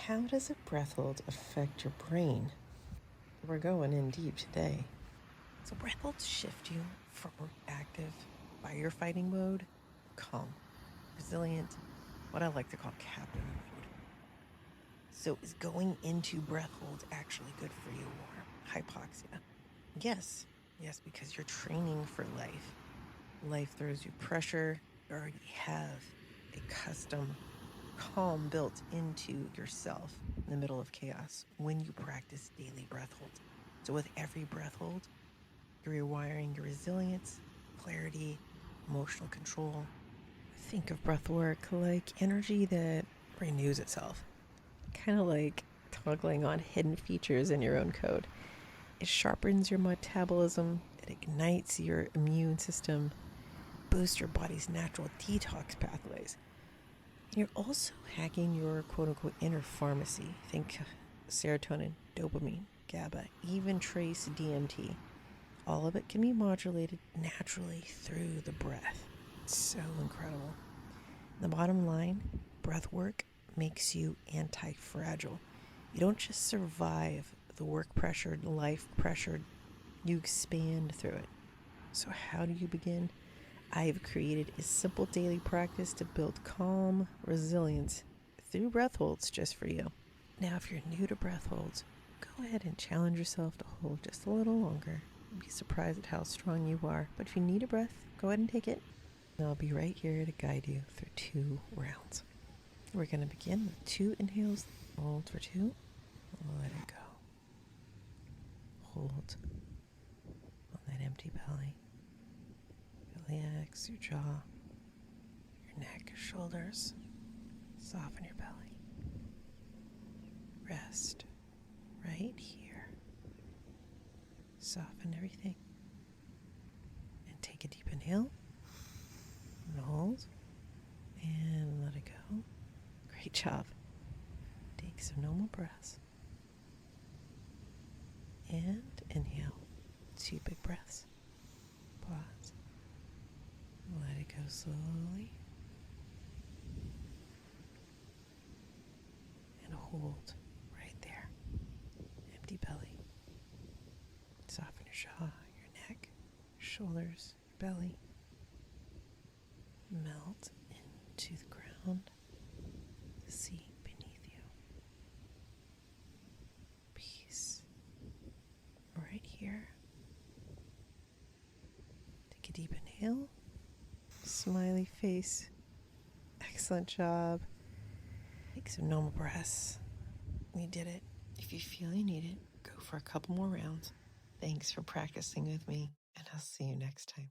How does a breath hold affect your brain? We're going in deep today. So breath holds shift you from active firefighting mode, calm, resilient, what I like to call captain mode. So is going into breath holds actually good for you, or hypoxia? Yes, because you're training for life. Life throws you pressure. You already have a custom calm built into yourself in the middle of chaos when you practice daily breath holds. So with every breath hold, you're rewiring your resilience, clarity, emotional control. Think of breathwork like energy that renews itself, kind of like toggling on hidden features in your own code. It sharpens your metabolism, it ignites your immune system, boosts your body's natural detox pathways. You're also hacking your quote-unquote inner pharmacy. Think serotonin, dopamine, GABA, even trace DMT. All of it can be modulated naturally through the breath. It's so incredible. The bottom line, breath work makes you anti-fragile. You don't just survive the work pressured, life pressured, you expand through it. So how do you begin? I've created a simple daily practice to build calm resilience through breath holds just for you. Now, if you're new to breath holds, go ahead and challenge yourself to hold just a little longer. You'll be surprised at how strong you are. But if you need a breath, go ahead and take it. And I'll be right here to guide you through 2 rounds. We're going to begin with 2 inhales. Hold for 2. Let it go. Hold on that empty belly. Relax your jaw, your neck, your shoulders. Soften your belly. Rest right here. Soften everything. And take a deep inhale. And hold. And let it go. Great job. Take some normal breaths. And inhale. 2 big breaths. Pause. Let it go slowly. And hold right there. Empty belly. Soften your jaw, your neck, your shoulders, your belly. Melt into the ground, the sea beneath you. Peace. Right here. Take a deep inhale. Smiley face. Excellent job. Take some normal breaths. You did it. If you feel you need it, go for a couple more rounds. Thanks for practicing with me, and I'll see you next time.